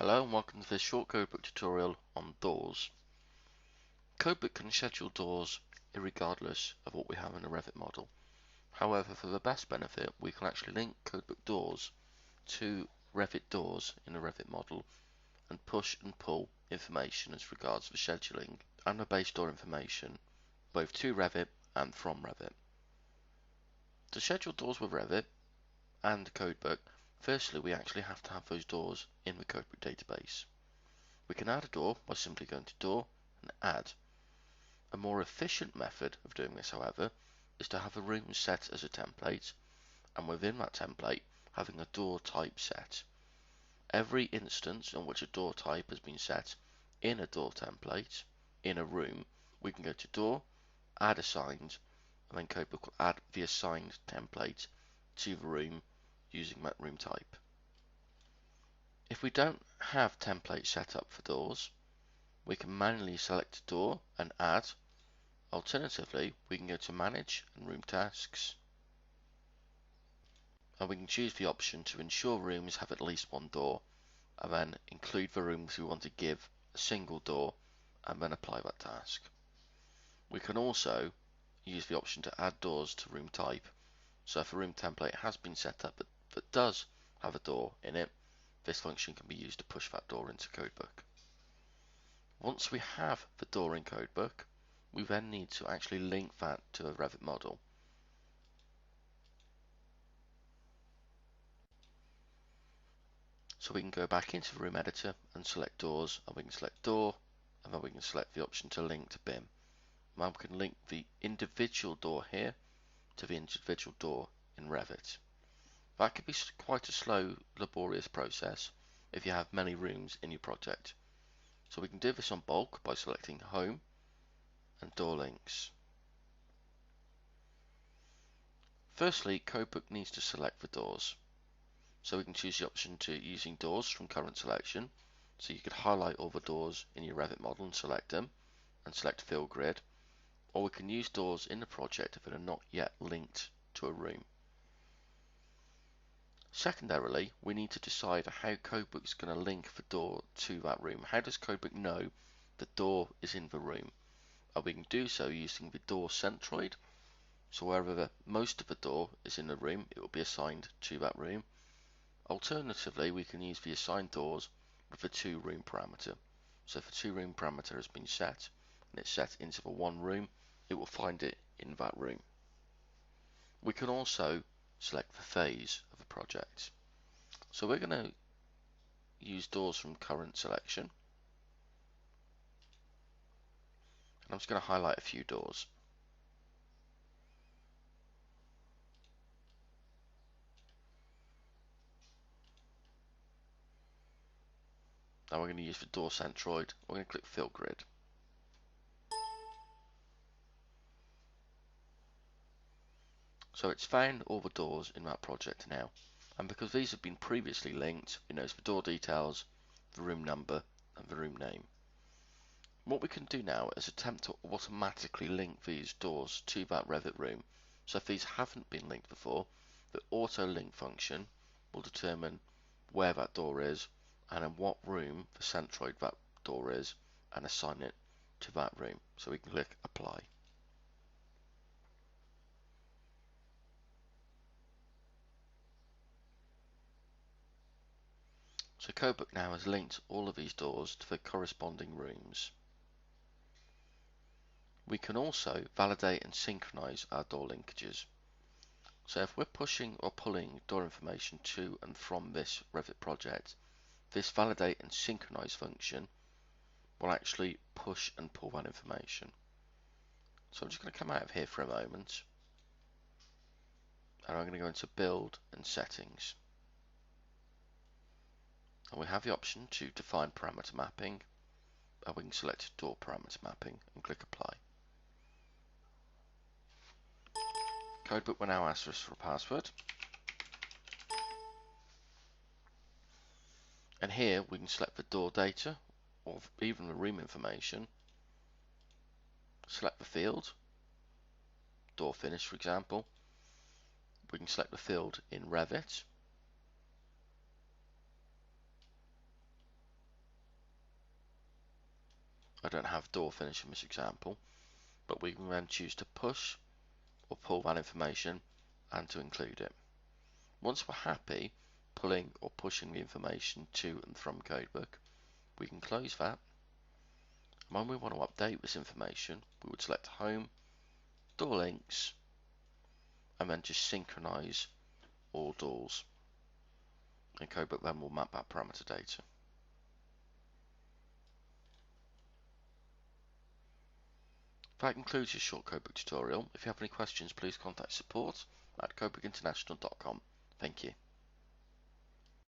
Hello and welcome to this short codebook tutorial on doors. Codebook can schedule doors irregardless of what we have in a Revit model. However, for the best benefit, we can actually link Codebook Doors to Revit doors in a Revit model and push and pull information as regards the scheduling and the base door information both to Revit and from Revit. To schedule doors with Revit and Codebook, firstly we actually have to have those doors in the Codebook database. We can add a door by simply going to Door and Add. A more efficient method of doing this, however, is to have a room set as a template, and within that template having a door type set. Every instance in which a door type has been set in a door template in a room, we can go to Door, Add Assigned, and then Codebook will add the assigned template to the room using that room type. If we don't have templates set up for doors, we can manually select Door and Add. Alternatively, we can go to Manage and Room Tasks, and we can choose the option to ensure rooms have at least one door, and then include the rooms we want to give a single door, and then apply that task. We can also use the option to add doors to room type. So if a room template has been set up but does have a door in it, this function can be used to push that door into Codebook. Once we have the door in Codebook, we then need to actually link that to a Revit model. So we can go back into the room editor and select doors, and we can select door, and then we can select the option to link to BIM. Now we can link the individual door here to the individual door in Revit. That could be quite a slow, laborious process if you have many rooms in your project. So we can do this on bulk by selecting Home and Door Links. Firstly, Codebook needs to select the doors. So we can choose the option to using doors from current selection. So you could highlight all the doors in your Revit model and select them, and select Fill Grid. Or we can use doors in the project if they are not yet linked to a room. Secondarily, we need to decide how Codebook is going to link the door to that room. How does Codebook know the door is in the room? We can do so using the door centroid. So wherever most of the door is in the room, it will be assigned to that room. Alternatively, we can use the assigned doors with the to room parameter. So if the to room parameter has been set and it's set into the one room, it will find it in that room. We can also select the phase of a project. So we're going to use doors from current selection, and I'm just going to highlight a few doors. Now we're going to use the door centroid. We're going to click Fill Grid. So it's found all the doors in that project now, and because these have been previously linked, it knows the door details, the room number, and the room name. What we can do now is attempt to automatically link these doors to that Revit room. So if these haven't been linked before, the auto link function will determine where that door is and in what room the centroid that door is, and assign it to that room. So we can click Apply. So Codebook now has linked all of these doors to the corresponding rooms. We can also validate and synchronize our door linkages. So if we're pushing or pulling door information to and from this Revit project, this validate and synchronize function will actually push and pull that information. So I'm just going to come out of here for a moment, and I'm going to go into Build and Settings. And we have the option to define parameter mapping, and we can select door parameter mapping and click Apply. Codebook will now ask us for a password. And here we can select the door data or even the room information. Select the field, door finish for example. We can select the field in Revit. I don't have door finish in this example, but we can then choose to push or pull that information and to include it. Once we're happy pulling or pushing the information to and from Codebook, we can close that. And when we want to update this information, we would select Home, Door Links, and then just synchronize all doors. And Codebook then will map that parameter data. That concludes this short Codebook tutorial. If you have any questions, please contact support@codebookinternational.com. Thank you.